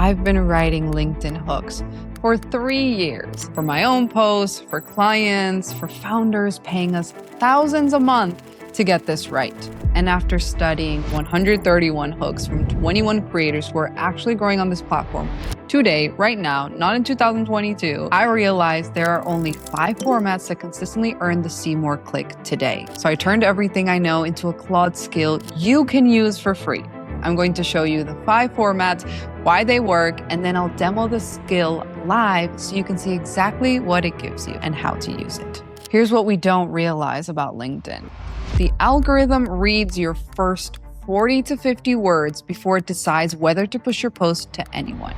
I've been writing LinkedIn hooks for 3 years, for my own posts, for clients, for founders paying us thousands a month to get this right. And after studying 131 hooks from 21 creators who are actually growing on this platform today, right now, not in 2022, I realized there are only 5 formats that consistently earn the see more click today. So I turned everything I know into a Claude skill you can use for free. I'm going to show you the 5 formats, why they work, and then I'll demo the skill live so you can see exactly what it gives you and how to use it. Here's what we don't realize about LinkedIn. The algorithm reads your first 40 to 50 words before it decides whether to push your post to anyone.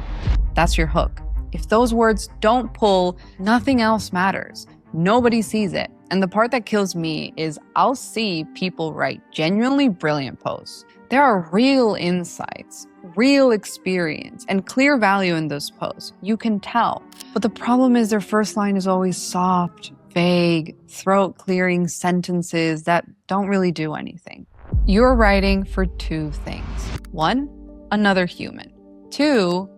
That's your hook. If those words don't pull, nothing else matters. Nobody sees it. And the part that kills me is I'll see people write genuinely brilliant posts. There are real insights, real experience, and clear value in those posts. You can tell. But the problem is their first line is always soft, vague, throat-clearing sentences that don't really do anything. You're writing for 2 things. 1, another human. 2,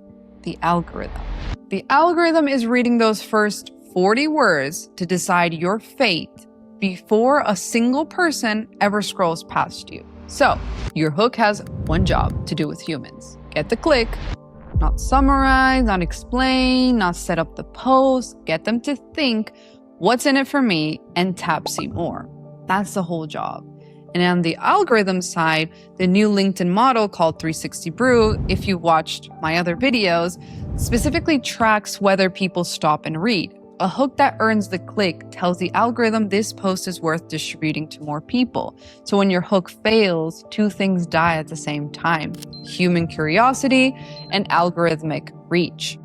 the algorithm. The algorithm is reading those first 40 words to decide your fate before a single person ever scrolls past you. So, your hook has one job to do with humans. Get the click, not summarize, not explain, not set up the post, get them to think, what's in it for me, and tap see more. That's the whole job. And on the algorithm side, the new LinkedIn model called 360 Brew, if you watched my other videos, specifically tracks whether people stop and read. A hook that earns the click tells the algorithm this post is worth distributing to more people. So when your hook fails, 2 things die at the same time: human curiosity and algorithmic reach.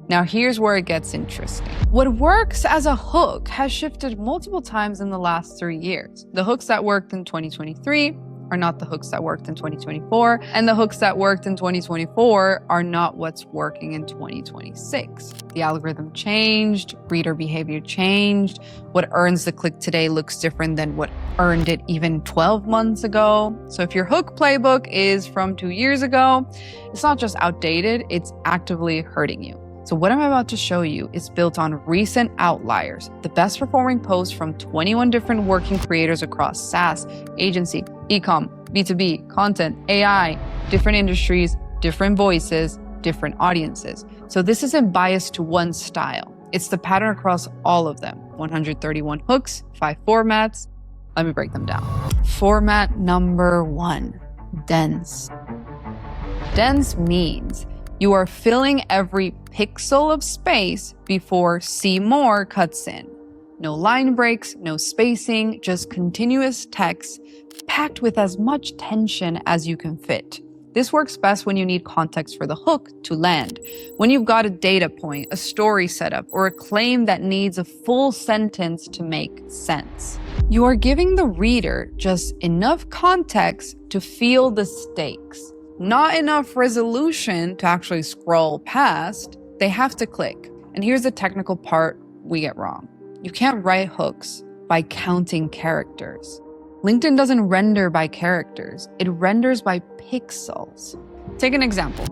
Now here's where it gets interesting. What works as a hook has shifted multiple times in the last 3 years. The hooks that worked in 2023 are not the hooks that worked in 2024, and the hooks that worked in 2024 are not what's working in 2026. The algorithm changed, reader behavior changed. What earns the click today looks different than what earned it even 12 months ago. So if your hook playbook is from 2 years ago, it's not just outdated, it's actively hurting you. So what I'm about to show you is built on recent outliers, the best performing posts from 21 different working creators across SaaS, agency, ecom, B2B, content, AI, different industries, different voices, different audiences. So this isn't biased to one style. It's the pattern across all of them. 131 hooks, 5 formats. Let me break them down. Format number 1, dense. Dense means you are filling every pixel of space before see more cuts in. No line breaks, no spacing, just continuous text packed with as much tension as you can fit. This works best when you need context for the hook to land. When you've got a data point, a story setup, or a claim that needs a full sentence to make sense. You are giving the reader just enough context to feel the stakes. Not enough resolution to actually scroll past. They have to click. And here's the technical part we get wrong. You can't write hooks by counting characters. LinkedIn doesn't render by characters. It renders by pixels. Take an example.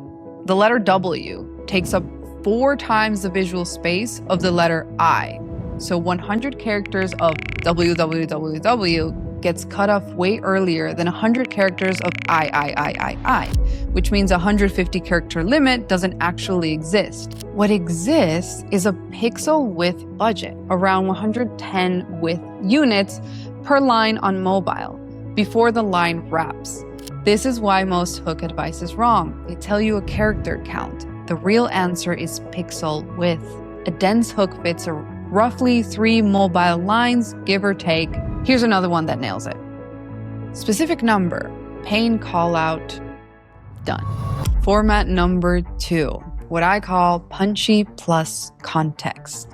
The letter W takes up 4 times the visual space of the letter I. So 100 characters of www gets cut off way earlier than 100 characters of I, which means a 150 character limit doesn't actually exist. What exists is a pixel width budget, around 110 width units per line on mobile, before the line wraps. This is why most hook advice is wrong. They tell you a character count. The real answer is pixel width. A dense hook fits a roughly 3 mobile lines, give or take. Here's another one that nails it. Specific number, pain call out, done. Format number 2, what I call punchy plus context.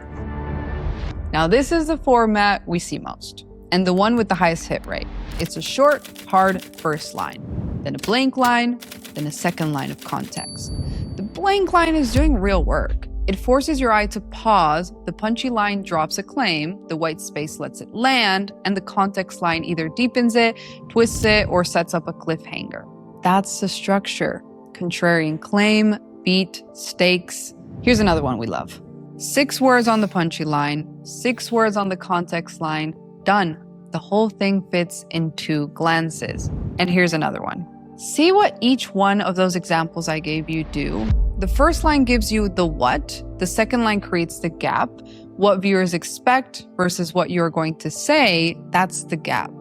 Now this is the format we see most, and the one with the highest hit rate. It's a short, hard first line, then a blank line, then a second line of context. The blank line is doing real work. It forces your eye to pause, the punchy line drops a claim, the white space lets it land, and the context line either deepens it, twists it, or sets up a cliffhanger. That's the structure. Contrarian claim, beat, stakes. Here's another one we love. 6 words on the punchy line, 6 words on the context line, done. The whole thing fits in 2 glances. And here's another one. See what each one of those examples I gave you do? The first line gives you the what, the second line creates the gap. What viewers expect versus what you're going to say, that's the gap.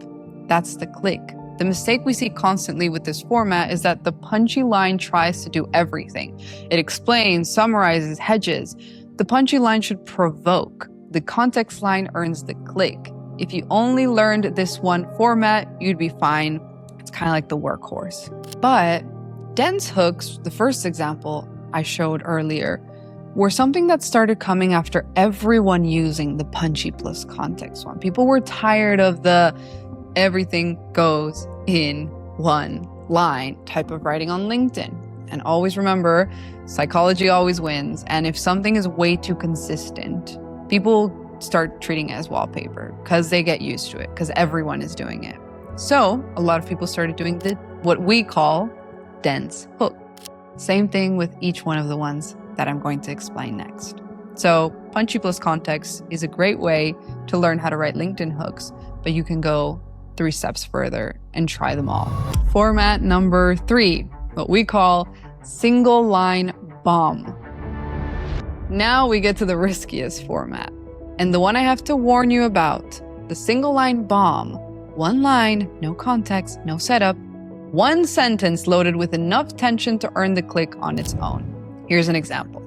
That's the click. The mistake we see constantly with this format is that the punchy line tries to do everything. It explains, summarizes, hedges. The punchy line should provoke. The context line earns the click. If you only learned this one format, you'd be fine. It's kind of like the workhorse. But dense hooks, the first example I showed earlier, were something that started coming after everyone using the punchy plus context one. People were tired of the everything goes in one line type of writing on LinkedIn. And always remember, psychology always wins. And if something is way too consistent, people start treating it as wallpaper because they get used to it because everyone is doing it. So a lot of people started doing what we call dense hook. Same thing with each one of the ones that I'm going to explain next. So punchy plus context is a great way to learn how to write LinkedIn hooks, but you can go 3 steps further and try them all. Format number 3, what we call single line bomb. Now we get to the riskiest format, and the one I have to warn you about, the single line bomb. 1 line, no context, no setup, 1 sentence loaded with enough tension to earn the click on its own. Here's an example.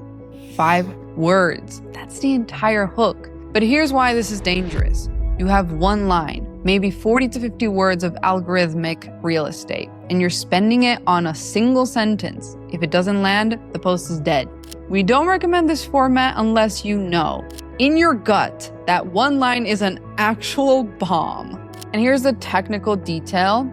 5 words. That's the entire hook. But here's why this is dangerous. You have 1 line, maybe 40 to 50 words of algorithmic real estate, and you're spending it on a single sentence. If it doesn't land, the post is dead. We don't recommend this format unless you know in your gut that 1 line is an actual bomb. And here's the technical detail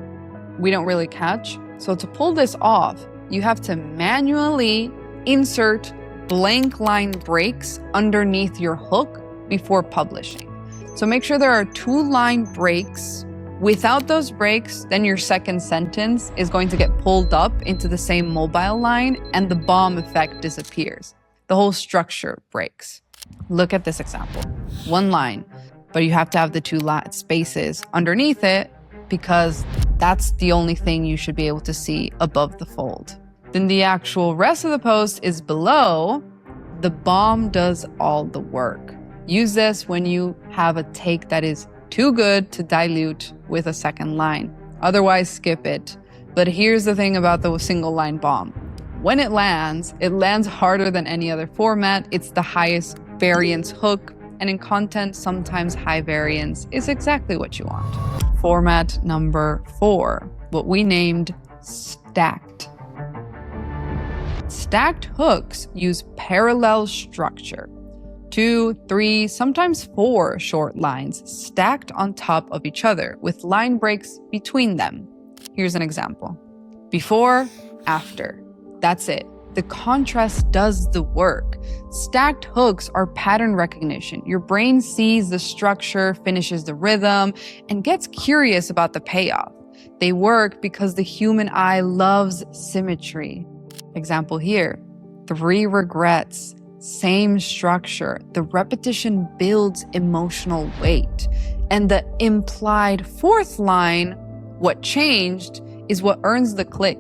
we don't really catch. So to pull this off, you have to manually insert blank line breaks underneath your hook before publishing. So make sure there are 2 line breaks. Without those breaks, then your second sentence is going to get pulled up into the same mobile line and the bomb effect disappears. The whole structure breaks. Look at this example. 1 line, but you have to have the 2 spaces underneath it because that's the only thing you should be able to see above the fold. Then the actual rest of the post is below. The bomb does all the work. Use this when you have a take that is too good to dilute with a second line. Otherwise, skip it. But here's the thing about the single line bomb. When it lands harder than any other format. It's the highest variance hook. And in content, sometimes high variance is exactly what you want. Format number 4, what we named stacked. Stacked hooks use parallel structure. 2, 3, sometimes 4 short lines stacked on top of each other with line breaks between them. Here's an example. Before, after. That's it. The contrast does the work. Stacked hooks are pattern recognition. Your brain sees the structure, finishes the rhythm, and gets curious about the payoff. They work because the human eye loves symmetry. Example here, 3 regrets, same structure. The repetition builds emotional weight. And the implied 4th line, what changed, is what earns the click.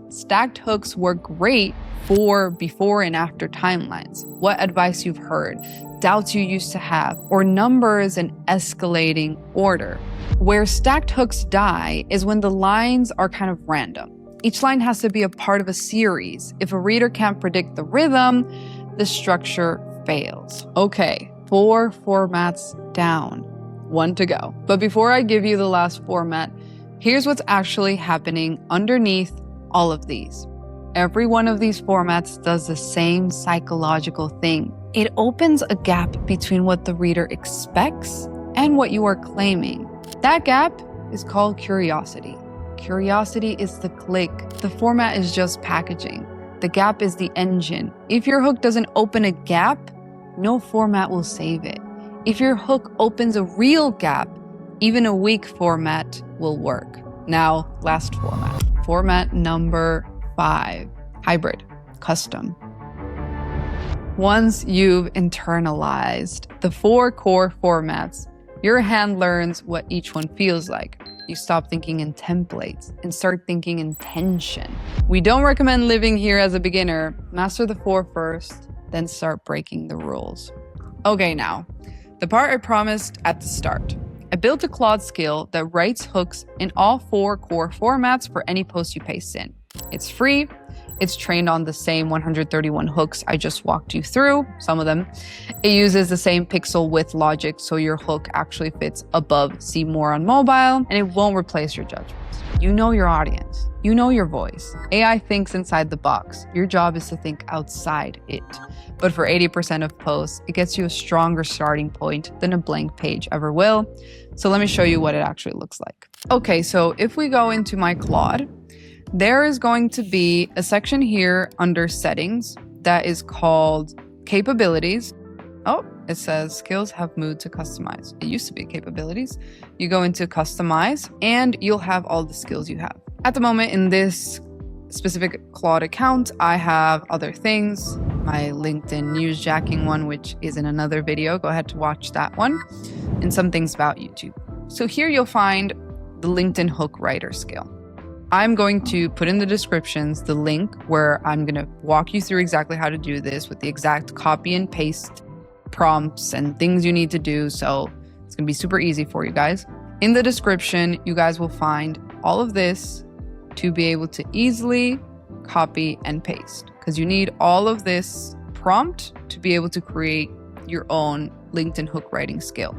Stacked hooks work great for before and after timelines, what advice you've heard, doubts you used to have, or numbers in escalating order. Where stacked hooks die is when the lines are kind of random. Each line has to be a part of a series. If a reader can't predict the rhythm, the structure fails. Okay, 4 formats down, 1 to go. But before I give you the last format, here's what's actually happening underneath all of these. Every one of these formats does the same psychological thing. It opens a gap between what the reader expects and what you are claiming. That gap is called curiosity. Curiosity is the click. The format is just packaging. The gap is the engine. If your hook doesn't open a gap, no format will save it. If your hook opens a real gap, even a weak format will work. Now, last format. Format number 5, hybrid. custom. Once you've internalized the 4 core formats, your hand learns what each one feels like. You stop thinking in templates and start thinking in tension. We don't recommend living here as a beginner. Master the 4 first, then start breaking the rules. Okay, now, the part I promised at the start. I built a Claude skill that writes hooks in all 4 core formats for any post you paste in. It's free. It's trained on the same 131 hooks I just walked you through, some of them. It uses the same pixel width logic, so your hook actually fits above See More on mobile, and it won't replace your judgments. You know your audience. You know your voice. AI thinks inside the box. Your job is to think outside it. But for 80% of posts, it gets you a stronger starting point than a blank page ever will. So let me show you what it actually looks like. Okay, so if we go into my Claude, there is going to be a section here under settings that is called capabilities. Oh, it says skills have moved to customize. It used to be capabilities. You go into customize and you'll have all the skills you have. At the moment in this specific Claude account, I have other things, my LinkedIn newsjacking one, which is in another video. Go ahead to watch that one, and some things about YouTube. So here you'll find the LinkedIn hook writer skill. I'm going to put in the descriptions the link where I'm going to walk you through exactly how to do this with the exact copy and paste prompts and things you need to do. So it's going to be super easy for you guys. In the description, you guys will find all of this to be able to easily copy and paste, because you need all of this prompt to be able to create your own LinkedIn hook writing skill.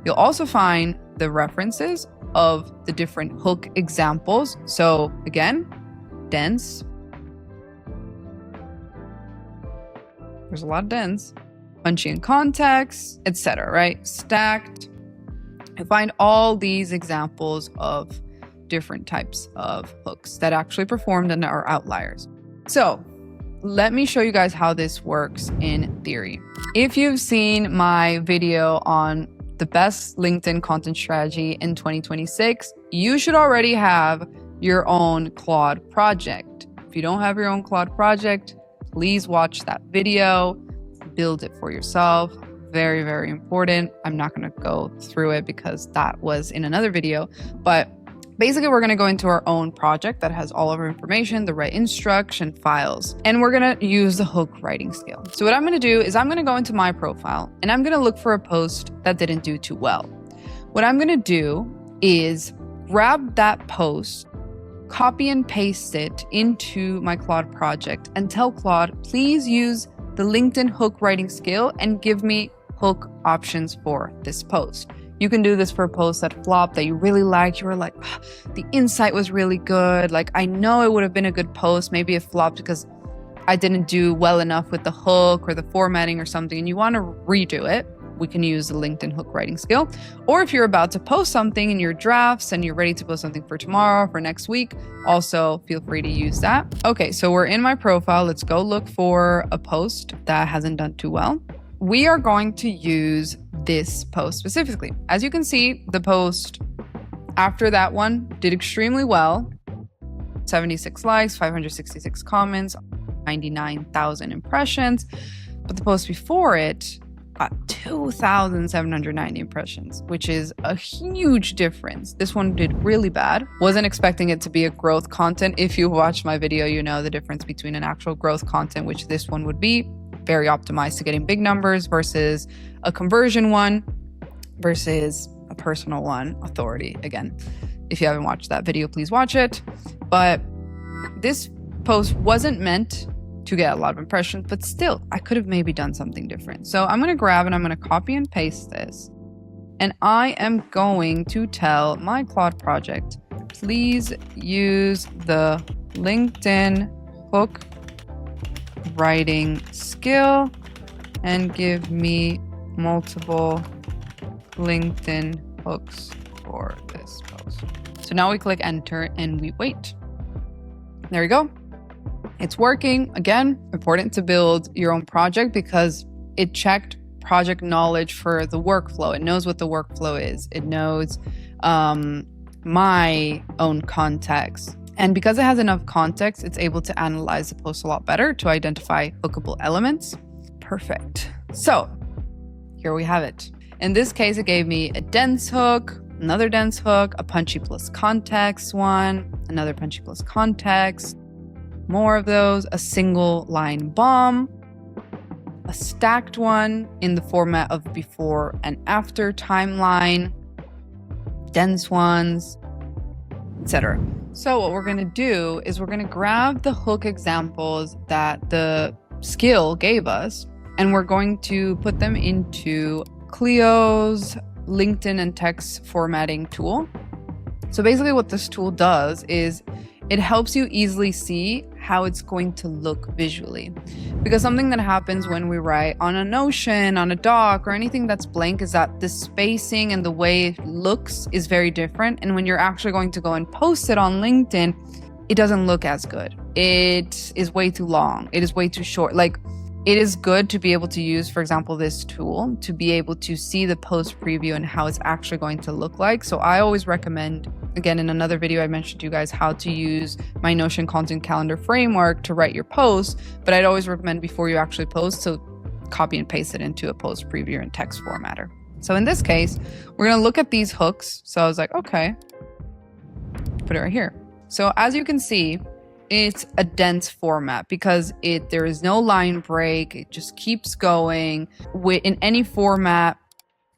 You'll also find the references of the different hook examples. So again, dense. There's a lot of dense. Punchy Context, etc., right? Stacked. You find all these examples of different types of hooks that actually performed and are outliers. So let me show you guys how this works in theory. If you've seen my video on the best LinkedIn content strategy in 2026, you should already have your own Claude project. If you don't have your own Claude project, please watch that video, build it for yourself. Very, very important. I'm not going to go through it because that was in another video, but basically, we're going to go into our own project that has all of our information, the right instruction files, and we're going to use the hook writing skill. So what I'm going to do is I'm going to go into my profile and I'm going to look for a post that didn't do too well. What I'm going to do is grab that post, copy and paste it into my Claude project and tell Claude, please use the LinkedIn hook writing skill and give me hook options for this post. You can do this for a post that flopped that you really liked. You were like, the insight was really good. Like, I know it would have been a good post. Maybe it flopped because I didn't do well enough with the hook or the formatting or something, and you want to redo it. We can use the LinkedIn hook writing skill. Or if you're about to post something in your drafts and you're ready to post something for tomorrow, for next week, also feel free to use that. Okay, so we're in my profile. Let's go look for a post that hasn't done too well. We are going to use this post specifically. As you can see, the post after that one did extremely well. 76 likes, 566 comments, 99,000 impressions. But the post before it got 2,790 impressions, which is a huge difference. This one did really bad. Wasn't expecting it to be a growth content. If you watched my video, you know the difference between an actual growth content, which this one would be, very optimized to getting big numbers, versus a conversion one versus a personal one, authority. Again, if you haven't watched that video, please watch it. But this post wasn't meant to get a lot of impressions, but still, I could have maybe done something different. So I'm going to grab and I'm going to copy and paste this. And I am going to tell my Claude project, please use the LinkedIn hook writing skill and give me multiple LinkedIn hooks for this post. So now we click enter and we wait. There we go. It's working. Again, important to build your own project because it checked project knowledge for the workflow. It knows what the workflow is. It knows my own context. And because it has enough context, it's able to analyze the post a lot better to identify hookable elements. Perfect. So here we have it. In this case, it gave me a dense hook, another dense hook, a punchy plus context one, another punchy plus context, more of those, a single line bomb, a stacked one in the format of before and after timeline, dense ones, etc. So what we're going to do is we're going to grab the hook examples that the skill gave us, and we're going to put them into Clio's LinkedIn and text formatting tool. So basically what this tool does is it helps you easily see how it's going to look visually. Because something that happens when we write on a Notion, on a doc, or anything that's blank is that the spacing and the way it looks is very different. And when you're actually going to go and post it on LinkedIn, it doesn't look as good. It is way too long. It is way too short. Like, it is good to be able to use, for example, this tool to be able to see the post preview and how it's actually going to look like. So I always recommend, again, in another video, I mentioned to you guys how to use my Notion content calendar framework to write your posts, but I'd always recommend before you actually post to copy and paste it into a post preview and text formatter. So in this case, we're going to look at these hooks. So I was like, okay, put it right here. So as you can see, it's a dense format because there is no line break. It just keeps going. In any format,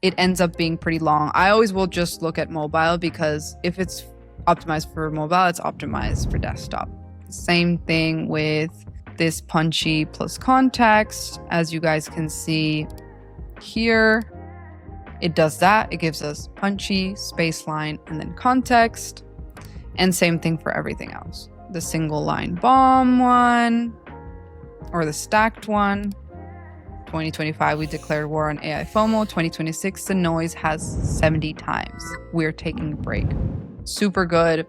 it ends up being pretty long. I always will just look at mobile because if it's optimized for mobile, it's optimized for desktop. Same thing with this punchy plus context. As you guys can see here, it does that. It gives us punchy, space line, and then context. And same thing for everything else. The single line bomb one, or the stacked one. 2025, we declared war on AI FOMO. 2026, the noise has 70 times. We're taking a break. Super good.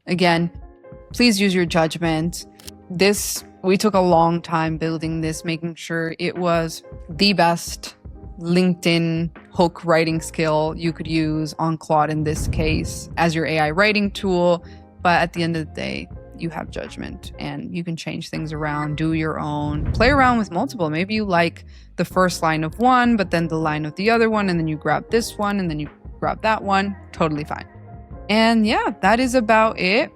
Again, please use your judgment. We took a long time building this, making sure it was the best LinkedIn hook writing skill you could use on Claude in this case as your AI writing tool. But at the end of the day, you have judgment and you can change things around, do your own, play around with multiple. Maybe you like the first line of one, but then the line of the other one, and then you grab this one and then you grab that one. Totally fine. And yeah, that is about it.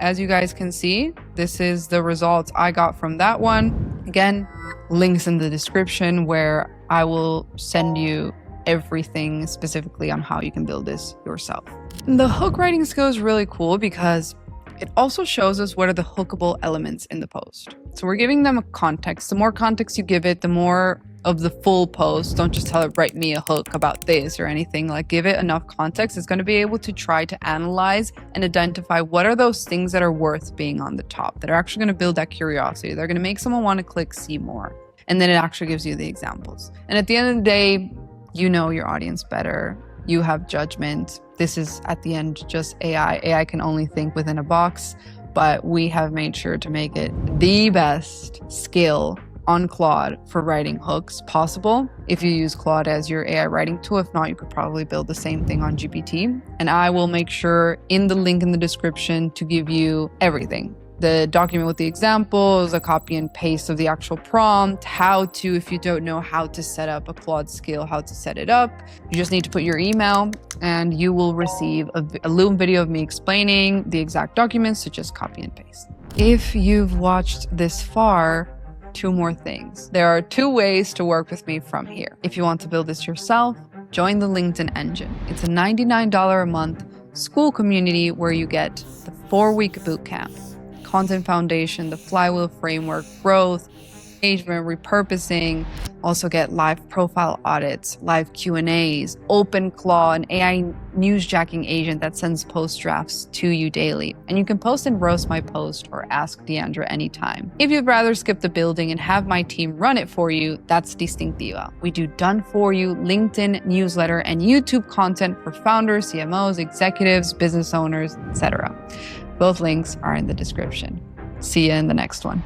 As you guys can see, this is the results I got from that one. Again, links in the description where I will send you everything specifically on how you can build this yourself. The hook writing skill is really cool because it also shows us what are the hookable elements in the post. So we're giving them a context. The more context you give it, the more of the full post. Don't just tell it, write me a hook about this or anything. Like, give it enough context. It's going to be able to try to analyze and identify what are those things that are worth being on the top, that are actually going to build that curiosity. They're going to make someone want to click see more. And then it actually gives you the examples. And at the end of the day, you know your audience better. You have judgment. This is at the end just AI. AI can only think within a box, but we have made sure to make it the best skill on Claude for writing hooks possible. If you use Claude as your AI writing tool, if not, you could probably build the same thing on GPT. And I will make sure in the link in the description to give you everything. The document with the examples, a copy and paste of the actual prompt, how to, if you don't know how to set up a Claude skill, how to set it up. You just need to put your email and you will receive a little video of me explaining the exact documents to just copy and paste. If you've watched this far, 2 more things. There are 2 ways to work with me from here. If you want to build this yourself, join the LinkedIn Engine. It's a $99 a month school community where you get the 4-week bootcamp, content foundation, the flywheel framework, growth, engagement, repurposing. Also get live profile audits, live Q&As, OpenClaw, an AI newsjacking agent that sends post drafts to you daily. And you can post and roast my post or ask Diandra anytime. If you'd rather skip the building and have my team run it for you, that's Distinctiva. We do done for you LinkedIn newsletter and YouTube content for founders, CMOs, executives, business owners, etc. Both links are in the description. See you in the next one.